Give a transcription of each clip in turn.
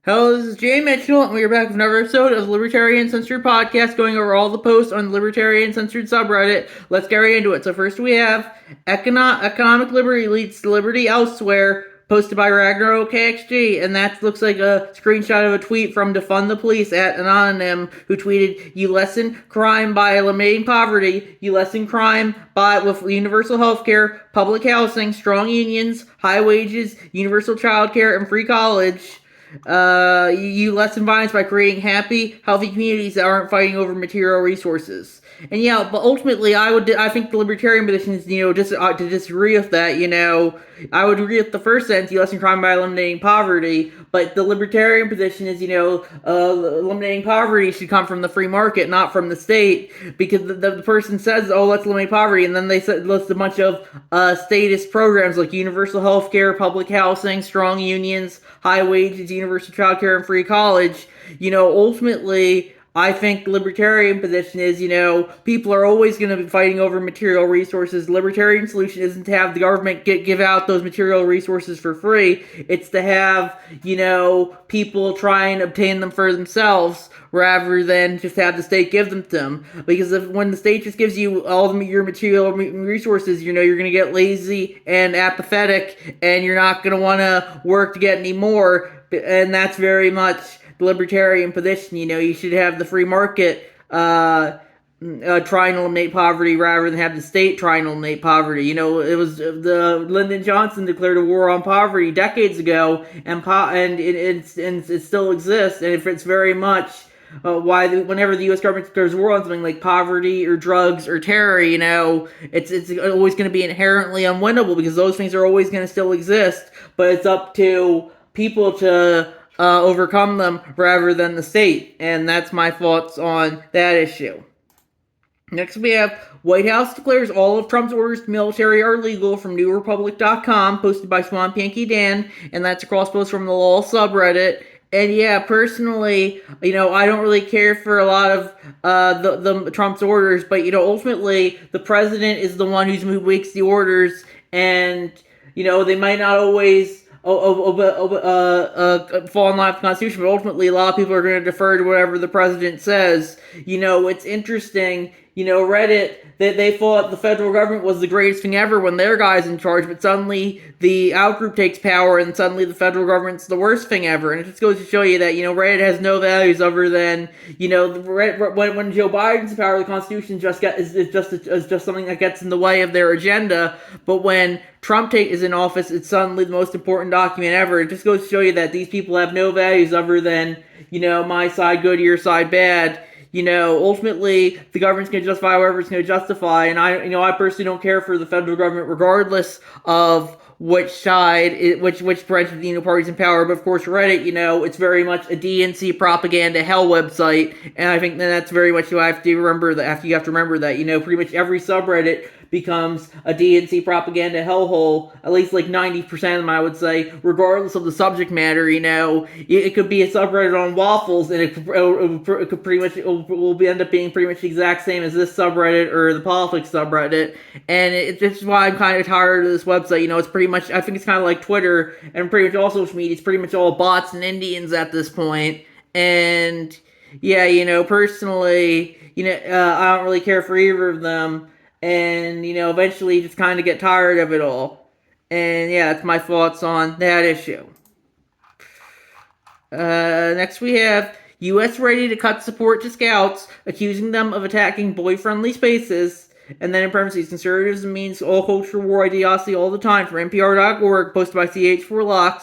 Hello, this is Jay Mitchell, and we are back with another episode of the Libertarian Censored podcast, going over all the posts on the Libertarian Censored subreddit. Let's get right into it. So first we have Economic Liberty Leads to Liberty Elsewhere, posted by Ragnar OKXG, and that looks like a screenshot of a tweet from Defund the Police at Anonym, who tweeted, "You lessen crime by eliminating poverty. You lessen crime with universal health care, public housing, strong unions, high wages, universal childcare, and free college. You lessen violence by creating happy, healthy communities that aren't fighting over material resources." And yeah, but ultimately, I think the libertarian position is, just to disagree with that. I would agree with the first sentence, you lessen crime by eliminating poverty, but the libertarian position is, eliminating poverty should come from the free market, not from the state, because the person says, "Oh, let's eliminate poverty," and then they list a bunch of statist programs like universal health care, public housing, strong unions, high wages, universal child care, and free college. Ultimately, I think the libertarian position is, people are always going to be fighting over material resources. The libertarian solution isn't to have the government give out those material resources for free. It's to have, people try and obtain them for themselves rather than just have the state give them to them. Because when the state just gives you all your material resources, you're going to get lazy and apathetic, and you're not going to want to work to get any more. And that's very much the libertarian position. You should have the free market try and eliminate poverty rather than have the state try and eliminate poverty. It was the Lyndon Johnson declared a war on poverty decades ago, and it still exists, and if it's very much whenever the U.S. government declares war on something like poverty or drugs or terror, it's always going to be inherently unwinnable because those things are always going to still exist, but it's up to people to overcome them rather than the state. And that's my thoughts on that issue. Next we have White House declares all of Trump's orders to military are illegal from NewRepublic.com, posted by Swamp Yankee Dan, and that's a cross post from the LOL subreddit. And yeah, personally, I don't really care for a lot of the Trump's orders, but ultimately the president is the one who makes the orders, and they might not always fall in line with the Constitution, but ultimately a lot of people are going to defer to whatever the president says. It's interesting. Reddit, they thought the federal government was the greatest thing ever when their guy's in charge, but suddenly the outgroup takes power, and suddenly the federal government's the worst thing ever. And it just goes to show you that, Reddit has no values other than, when Joe Biden's in power, the Constitution is just something that gets in the way of their agenda. But when Trump is in office, it's suddenly the most important document ever. It just goes to show you that these people have no values other than, my side good, your side bad. Ultimately, the government's going to justify whatever it's going to justify, and I personally don't care for the federal government regardless of which side, which branch of the party's in power. But of course, Reddit, it's very much a DNC propaganda hell website, and I think that's very much you have to remember that. You have to remember that, pretty much every subreddit becomes a DNC propaganda hellhole, at least like 90% of them, I would say, regardless of the subject matter. It could be a subreddit on waffles, and it could pretty much will end up being pretty much the exact same as this subreddit or the politics subreddit. And it's why I'm kind of tired of this website. It's pretty much, I think it's kind of like Twitter and pretty much all social media. It's pretty much all bots and Indians at this point. And yeah, personally, I don't really care for either of them. And, eventually just kind of get tired of it all. And yeah, that's my thoughts on that issue. Next we have U.S. ready to cut support to scouts, accusing them of attacking boy-friendly spaces. And then in parentheses, conservatives means all cultural war ideology all the time, from NPR.org, posted by CH4Locks.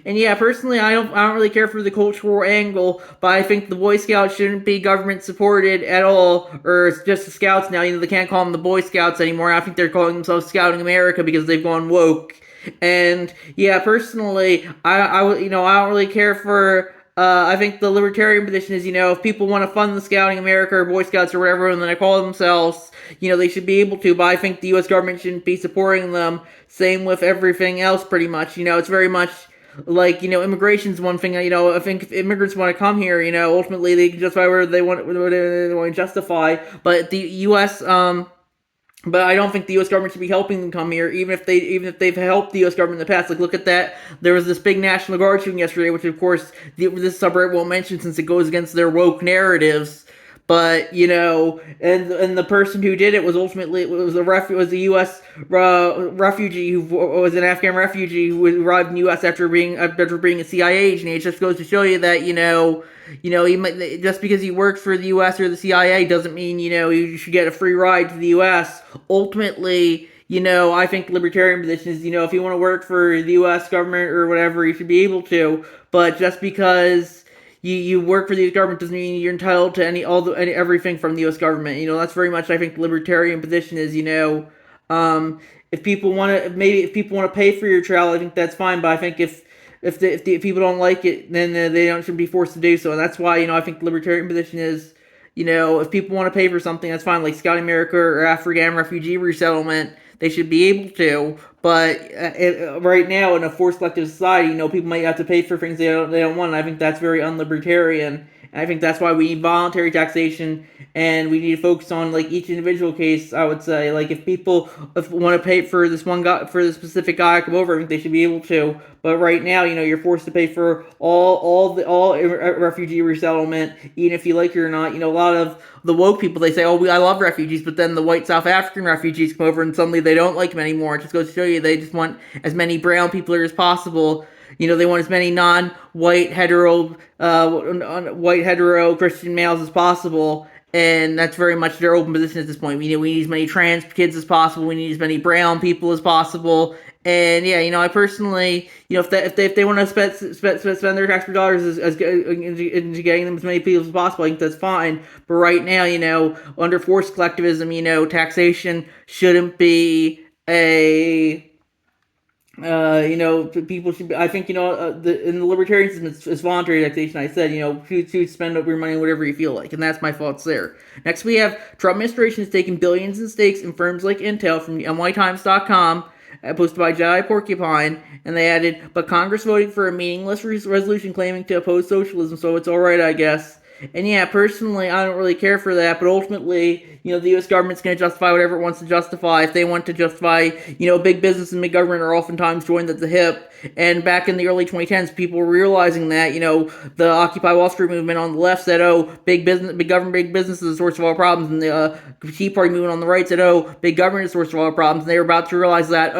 And yeah, personally, I don't really care for the cultural war angle, but I think the Boy Scouts shouldn't be government supported at all, or it's just the Scouts now. They can't call them the Boy Scouts anymore. I think they're calling themselves Scouting America because they've gone woke. And yeah, personally, I don't really care for. I think the libertarian position is, if people want to fund the Scouting America or Boy Scouts or whatever, and then they call themselves, they should be able to, but I think the U.S. government shouldn't be supporting them. Same with everything else, pretty much. It's very much like, immigration's one thing. I think if immigrants want to come here, ultimately they can justify whatever they want to justify, but the U.S., But I don't think the U.S. government should be helping them come here, even if they've helped the U.S. government in the past. Like, look at that. There was this big National Guard shooting yesterday, which of course this subreddit won't mention since it goes against their woke narratives. But and the person who did it was ultimately was a U.S. Refugee who was an Afghan refugee who arrived in the U.S. after being a CIA agent. It just goes to show you that he might, just because he works for the U.S. or the CIA doesn't mean you should get a free ride to the U.S. Ultimately, I think the libertarian position is if you want to work for the U.S. government or whatever, you should be able to. But just because you work for the U.S. government doesn't mean you're entitled to everything from the U.S. government. That's very much I think the libertarian position is. If people want to pay for your travel, I think that's fine. But I think if people don't like it, then they shouldn't be forced to do so. And that's why I think the libertarian position is if people want to pay for something, that's fine. Like Scouting America or Afghan refugee resettlement, they should be able to. But right now, in a forced collective society, people might have to pay for things they don't want. And I think that's very unlibertarian. And I think that's why we need voluntary taxation, and we need to focus on like each individual case. I would say, like if people want to pay for this one guy, for this specific guy to come over, I think they should be able to. But right now, you're forced to pay for all refugee resettlement, even if you like it or not. A lot of the woke people, they say, "Oh, I love refugees," but then the white South African refugees come over, and suddenly they don't like them anymore. It just goes to show you they just want as many brown people as possible. They want as many non-white hetero Christian males as possible, and that's very much their open position at this point. We need as many trans kids as possible. We need as many brown people as possible. And yeah, I personally, if they want to spend their tax dollars into getting them as many people as possible, I think that's fine. But right now, under forced collectivism, taxation shouldn't be a people should be, I think, in the libertarian system, it's voluntary taxation. I said, to spend your money whatever you feel like, and that's my thoughts there. Next, we have Trump administration has taken billions in stakes in firms like Intel from nytimes.com, posted by Jedi Porcupine, and they added, but Congress voted for a meaningless resolution claiming to oppose socialism, so it's alright, I guess. And yeah, personally, I don't really care for that, but ultimately, the U.S. government's going to justify whatever it wants to justify. If they want to justify, big business and big government are oftentimes joined at the hip. And back in the early 2010s, people were realizing that, the Occupy Wall Street movement on the left said, oh, big government, big business is the source of all problems. And the Tea Party movement on the right said, oh, big government is the source of all problems. And they were about to realize that,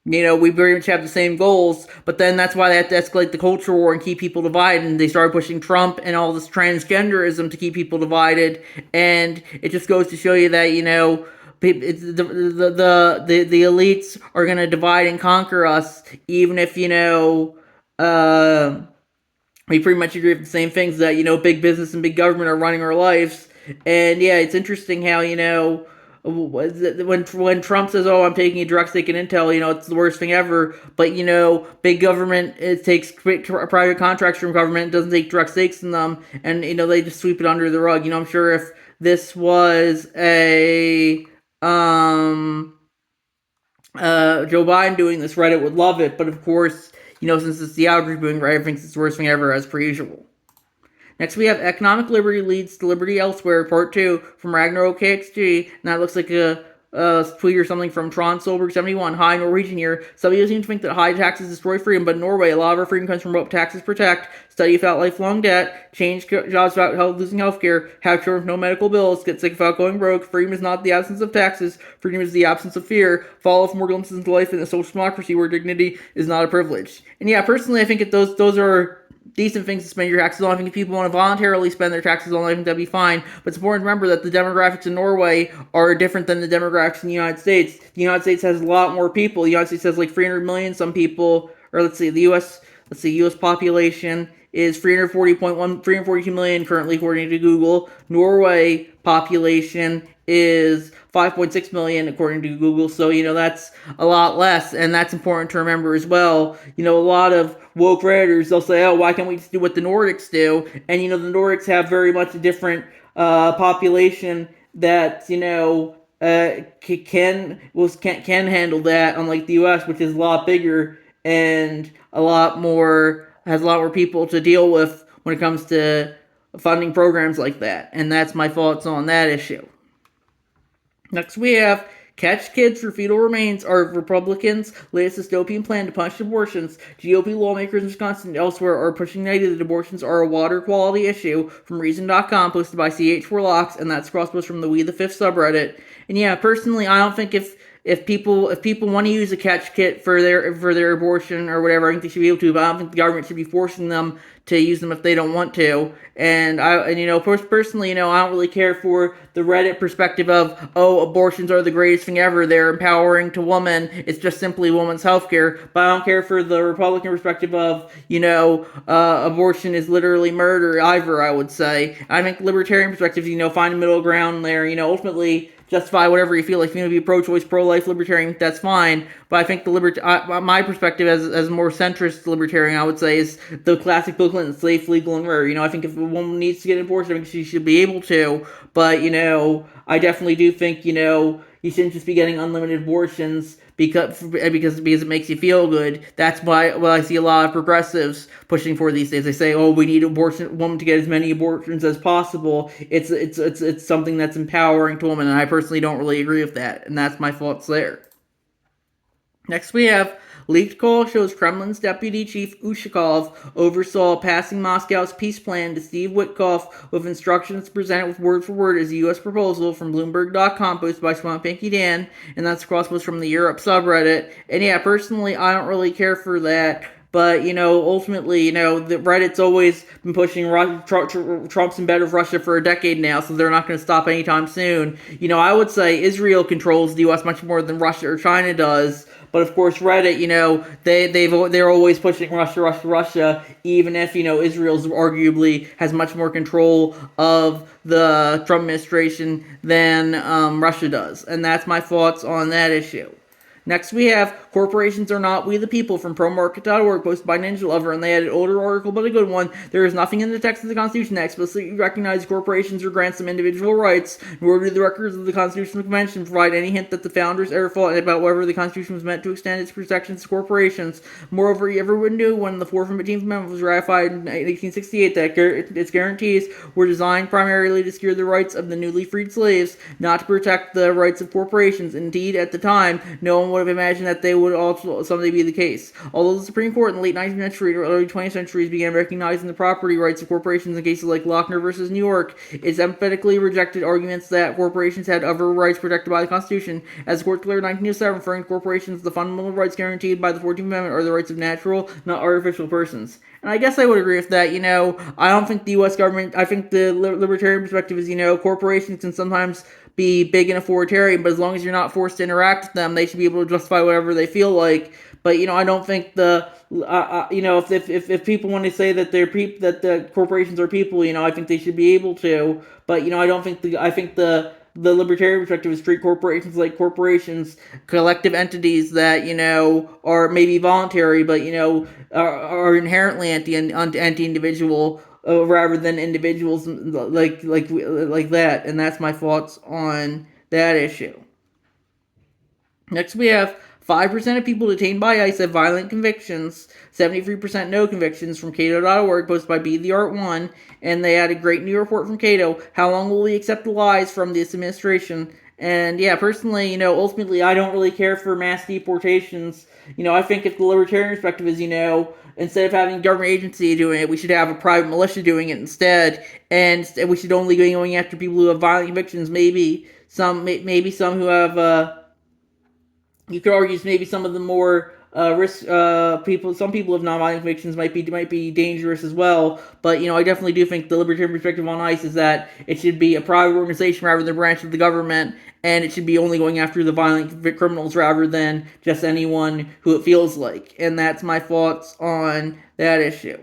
we very much have the same goals, but then that's why they have to escalate the culture war and keep people divided, and they started pushing Trump and all this transgenderism to keep people divided, and it just goes to show you that, the elites are going to divide and conquer us, even if, we pretty much agree with the same things that, big business and big government are running our lives, and yeah, it's interesting how, when Trump says, "Oh, I'm taking a drug stick in Intel," it's the worst thing ever. But big government, it takes private contracts from government, doesn't take direct stakes in them, and they just sweep it under the rug. I'm sure if this was a Joe Biden doing this, Reddit would love it. But of course, since it's the algorithm doing Reddit, I think it's the worst thing ever, as per usual. Next, we have Economic Liberty Leads to Liberty Elsewhere, Part 2, from Ragnarok KXG. And that looks like a tweet or something from Tron Solberg71. Hi, Norwegian here. Some of you seem to think that high taxes destroy freedom, but in Norway, a lot of our freedom comes from what taxes protect, study without lifelong debt, change jobs without losing healthcare, have children with no medical bills, get sick without going broke. Freedom is not the absence of taxes. Freedom is the absence of fear. Follow for more glimpses into life in a social democracy where dignity is not a privilege. And yeah, personally, I think those are decent things to spend your taxes on. I think if people want to voluntarily spend their taxes on, I think that'd be fine. But it's important to remember that the demographics in Norway are different than the demographics in the United States. The United States has a lot more people. The United States has like 300 million some people, or the U.S. population is 342 million currently, according to Google. Norway population is 5.6 million according to Google, so that's a lot less, and that's important to remember as well. A lot of woke Redditors, they'll say, oh, why can't we just do what the Nordics do? And the Nordics have very much a different population that can handle that, unlike the U.S., which is a lot bigger and has a lot more people to deal with when it comes to funding programs like that. And that's my thoughts on that issue. Next we have catch kids for fetal remains are Republicans' latest dystopian plan to punish abortions. GOP lawmakers in Wisconsin and elsewhere are pushing the idea that abortions are a water quality issue from Reason.com, posted by CH4Locks, and that's crosspost from the We the Fifth subreddit. And yeah, personally, I don't think if people want to use a catch kit for their abortion or whatever, I think they should be able to. But I don't think the government should be forcing them to use them if they don't want to. And personally, I don't really care for the Reddit perspective of, oh, abortions are the greatest thing ever. They're empowering to women. It's just simply women's healthcare. But I don't care for the Republican perspective of, abortion is literally murder either. I would say. I think libertarian perspective, find a middle ground there. Ultimately justify whatever you feel like. If you want to be pro-choice, pro-life libertarian, that's fine. But I think my perspective as a more centrist libertarian, I would say, is the classic Bill Clinton, safe, legal, and rare. I think if a woman needs to get an abortion, I think she should be able to. But, I definitely do think, you shouldn't just be getting unlimited abortions because it makes you feel good. That's why I see a lot of progressives pushing for these days. They say, "Oh, we need women to get as many abortions as possible." It's something that's empowering to women, and I personally don't really agree with that. And that's my thoughts there. Next, we have leaked call shows Kremlin's deputy chief Ushakov oversaw passing Moscow's peace plan to Steve Witkoff with instructions presented with word for word as a U.S. proposal from Bloomberg.com, posted by Swamp Pinky Dan, and that's crosspost from the Europe subreddit. And yeah, personally, I don't really care for that. But, ultimately, the Reddit's always been pushing Trump's in bed with Russia for a decade now, so they're not going to stop anytime soon. I would say Israel controls the U.S. much more than Russia or China does. But of course, Reddit, they're always pushing Russia, even if, Israel's arguably has much more control of the Trump administration than Russia does. And that's my thoughts on that issue. Next, we have Corporations Are Not We the People from ProMarket.org, posted by Ninja Lover, and they had an older article, but a good one. There is nothing in the text of the Constitution that explicitly recognizes corporations or grants them individual rights, nor do the records of the Constitutional Convention provide any hint that the founders ever thought about whether the Constitution was meant to extend its protections to corporations. Moreover, everyone knew when the 4th and 15th Amendment was ratified in 1868 that its guarantees were designed primarily to secure the rights of the newly freed slaves, not to protect the rights of corporations. Indeed, at the time, no one would have imagined that they would also someday be the case. Although the Supreme Court in the late 19th century or early 20th centuries began recognizing the property rights of corporations in cases like Lochner versus New York, it emphatically rejected arguments that corporations had other rights protected by the Constitution. As the court declared in 1907, referring to corporations, the fundamental rights guaranteed by the 14th Amendment are the rights of natural, not artificial persons. And I guess I would agree with that. I don't think the U.S. government, I think the libertarian perspective is, corporations can sometimes be big and authoritarian, but as long as you're not forced to interact with them, they should be able to justify whatever they feel like. But I don't think if people want to say that that the corporations are people, I think they should be able to. But I don't think I think the libertarian perspective is treat corporations like corporations, collective entities that are maybe voluntary, but are inherently anti-individual. Rather than individuals like that, and that's my thoughts on that issue. Next, we have 5% of people detained by ICE have violent convictions, 73% no convictions from Cato.org, posted by Be the Art One, and they had a great new report from Cato. How long will we accept the lies from this administration? And yeah, personally, ultimately, I don't really care for mass deportations. I think if the libertarian perspective is, instead of having a government agency doing it, we should have a private militia doing it instead, and we should only be going after people who have violent convictions. Maybe some who have. You could argue maybe some of the more risk people. Some people with non-violent convictions might be dangerous as well. But I definitely do think the libertarian perspective on ICE is that it should be a private organization rather than a branch of the government, and it should be only going after the violent criminals rather than just anyone who it feels like. And that's my thoughts on that issue.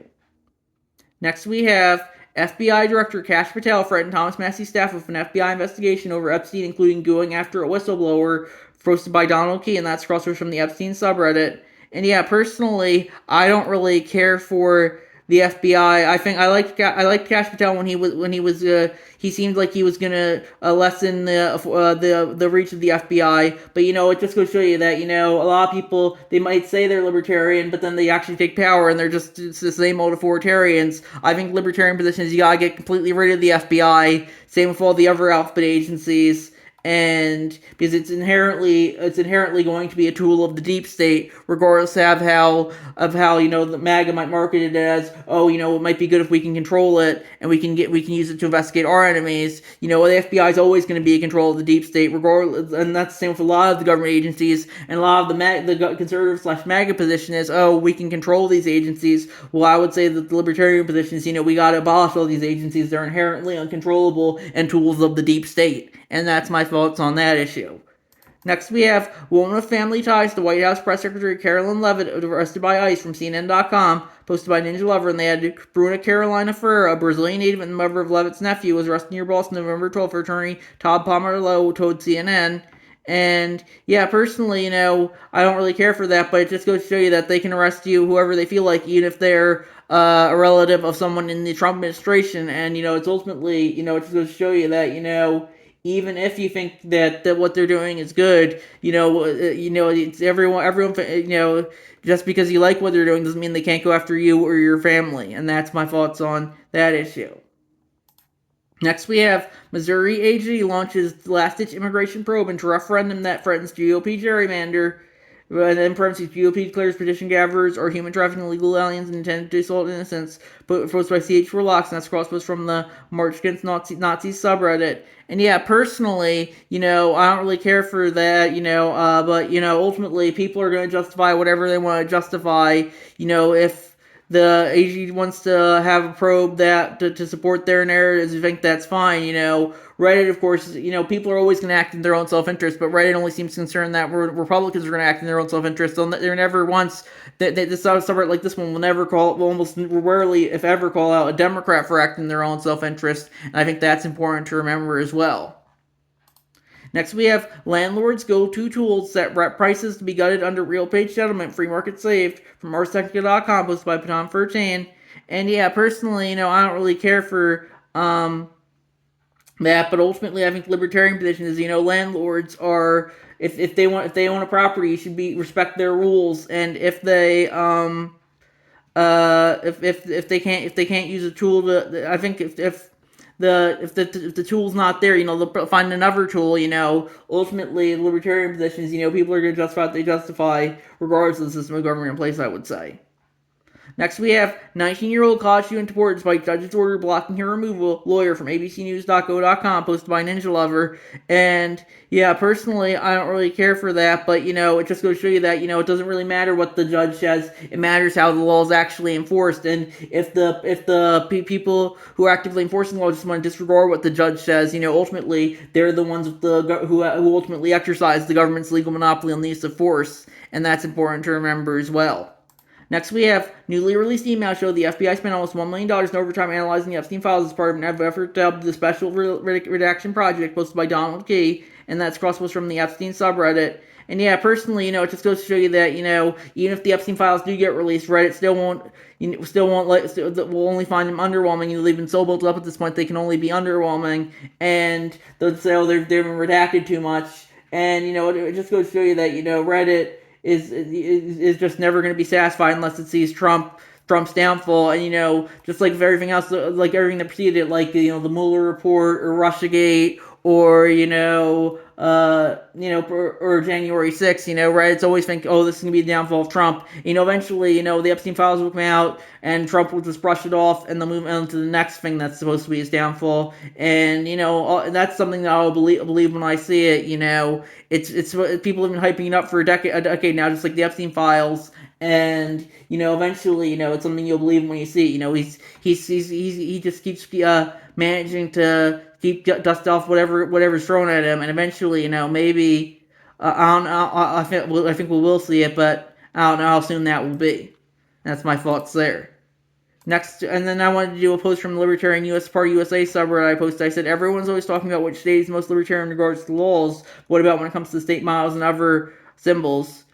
Next, we have FBI Director Kash Patel threatened Thomas Massey's staff with an FBI investigation over Epstein, including going after a whistleblower, posted by Donald Key, and that's crossovers from the Epstein subreddit. And yeah, personally, I don't really care for the FBI. I think I liked Kash Patel when he seemed like he was gonna lessen the reach of the FBI. But it just goes to show you that a lot of people, they might say they're libertarian, but then they actually take power and they're just the same old authoritarians. I think libertarian position is you gotta get completely rid of the FBI. Same with all the other alphabet agencies. and because it's inherently going to be a tool of the deep state, regardless of how the MAGA might market it as, oh, it might be good if we can control it and we can use it to investigate our enemies. The FBI is always going to be in control of the deep state, regardless, and that's the same with a lot of the government agencies. And a lot of the conservative / MAGA position is, oh, we can control these agencies. Well, I would say that the libertarian position is, we got to abolish all these agencies. They're inherently uncontrollable and tools of the deep state. And that's my thoughts on that issue. Next, we have woman with family ties to White House Press Secretary Carolyn Leavitt arrested by ICE from CNN.com, posted by Ninja Lover, and they had Bruna Carolina Ferreira, a Brazilian native and mother of Leavitt's nephew, was arrested near Boston November 12th for attorney Todd Pomerleau told CNN. And yeah, personally, I don't really care for that, but it just goes to show you that they can arrest you, whoever they feel like, even if they're a relative of someone in the Trump administration. And it's ultimately, it just goes to show you that, even if you think that what they're doing is good, it's everyone, just because you like what they're doing doesn't mean they can't go after you or your family. And that's my thoughts on that issue. Next, we have Missouri AG launches last-ditch immigration probe into referendum that threatens GOP gerrymander. And then parentheses, GOP declares petition gatherers are human trafficking illegal aliens and intended to assault innocents. Posted by CH4 Locks, and that's cross-post from the March Against Nazis subreddit. And yeah, personally, I don't really care for that, but, ultimately, people are going to justify whatever they want to justify, if the AG wants to have a probe that to support their narratives, you think that's fine, Reddit, of course, people are always going to act in their own self-interest, but Reddit only seems concerned that Republicans are going to act in their own self-interest. They're never once, this subreddit like this one will almost rarely, if ever, call out a Democrat for acting in their own self-interest, and I think that's important to remember as well. Next, we have landlords' go-to tools set rep prices to be gutted under real paid settlement. Free market saved from ArsTechnica.com, posted by Paton 13. And yeah, personally, I don't really care for that, but ultimately, I think the libertarian position is, landlords are, if they own a property, you should respect their rules, and if they if they can't use a tool to, I think if the tool's not there, they'll find another tool, ultimately, the libertarian position is, people are going to justify what they justify, regardless of the system of government in place, I would say. Next, we have 19-year-old college student deported despite judge's order blocking her removal. Lawyer from abcnews.go.com, posted by Ninja Lover. And yeah, personally, I don't really care for that, but it just goes to show you that it doesn't really matter what the judge says. It matters how the law is actually enforced. And if the people who are actively enforcing the law just want to disregard what the judge says, ultimately they're the ones who ultimately exercise the government's legal monopoly on the use of force, and that's important to remember as well. Next, we have newly released email show the FBI spent almost $1 million in overtime analyzing the Epstein files as part of an effort to help the Special Redaction Project, posted by Donald Key, and that's cross-post from the Epstein subreddit. And yeah, personally, it just goes to show you that, even if the Epstein files do get released, Reddit still won't will only find them underwhelming. They've been so built up at this point, they can only be underwhelming, and they'll say, oh, they've been redacted too much. And, it just goes to show you that, Reddit is just never going to be satisfied unless it sees Trump's downfall. And just like everything else, like everything that preceded it, like the Mueller report or Russiagate or or January 6th, right? It's always think, oh, this is gonna be the downfall of Trump. Eventually, the Epstein files will come out, and Trump will just brush it off, and they'll move on to the next thing that's supposed to be his downfall. And that's something that I'll believe when I see it. It's people have been hyping it up for a decade now, just like the Epstein files. And eventually, it's something you'll believe when you see it. He just keeps managing to keep dust off whatever's thrown at him, and eventually, maybe I think we will see it, but I don't know how soon that will be. That's my thoughts there. Next, and then I wanted to do a post from the Libertarian Party USA subreddit I posted. I said, everyone's always talking about which state is most libertarian in regards to laws. What about when it comes to state miles and other symbols?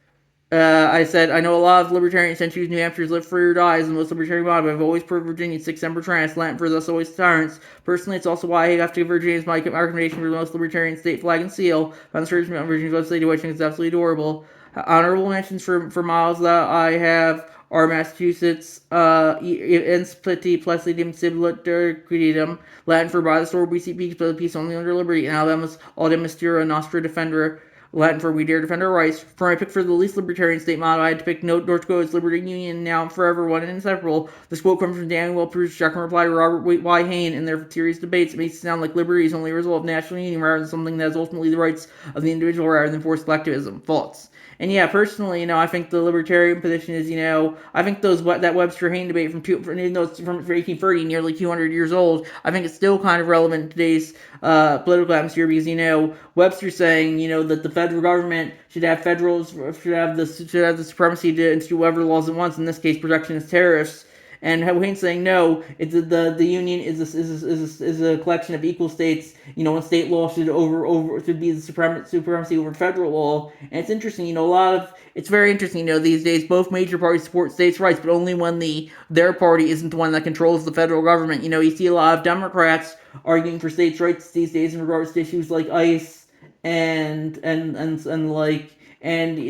I said, I know a lot of libertarians tend to choose New Hampshire's live free or die as the most libertarian model, but I've always preferred Virginia's 6 December trans, Latin for thus always tyrants. Personally, it's also why I have to give Virginia my recommendation for the most libertarian state flag and seal. On the search on Virginia's website, which I think is absolutely adorable. Honorable mentions for miles that I have are Massachusetts, Inspliti, Plesidium, Sibilatur, Quidem, Latin for by the sword we seek peace, but the peace only under liberty, and Alabama's Autem Mysterium Nostra Defender, Latin for we dare defend our rights. For I picked for the least libertarian state motto, I had to pick North Dakota's Liberty Union, now and forever, one and inseparable. This quote comes from Daniel Well-Proof's Jackman reply to Robert Y. Hayne in their serious debates. It makes it sound like liberty is only a result of national union rather than something that is ultimately the rights of the individual rather than forced collectivism. False. And yeah, personally, I think the libertarian position is, I think that Webster-Hayne debate from 1830, nearly 200 years old, I think it's still kind of relevant in today's political atmosphere because, Webster's saying, that the federal government should have the supremacy to institute whatever laws it wants. In this case, protectionist tariffs. And Hayne's saying no, it's the union is a collection of equal states. And state law should be the supremacy over federal law. And it's interesting, it's very interesting. These days both major parties support states' rights, but only when their party isn't the one that controls the federal government. You see a lot of Democrats arguing for states' rights these days in regards to issues like ICE and like and but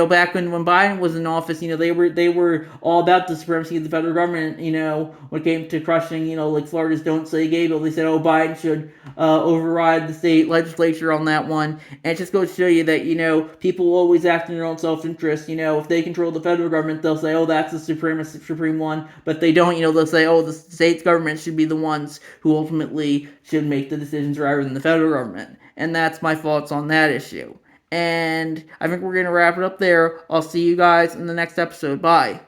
back when Biden was in office, they were all about the supremacy of the federal government. When it came to crushing, like Florida's "Don't Say Gay" bill, they said, "Oh, Biden should override the state legislature on that one." And it just goes to show you that people will always act in their own self-interest. If they control the federal government, they'll say, "Oh, that's the supreme one." But if they don't, they'll say, "Oh, the state's government should be the ones who ultimately should make the decisions rather than the federal government." And that's my thoughts on that issue. And I think we're going to wrap it up there. I'll see you guys in the next episode. Bye.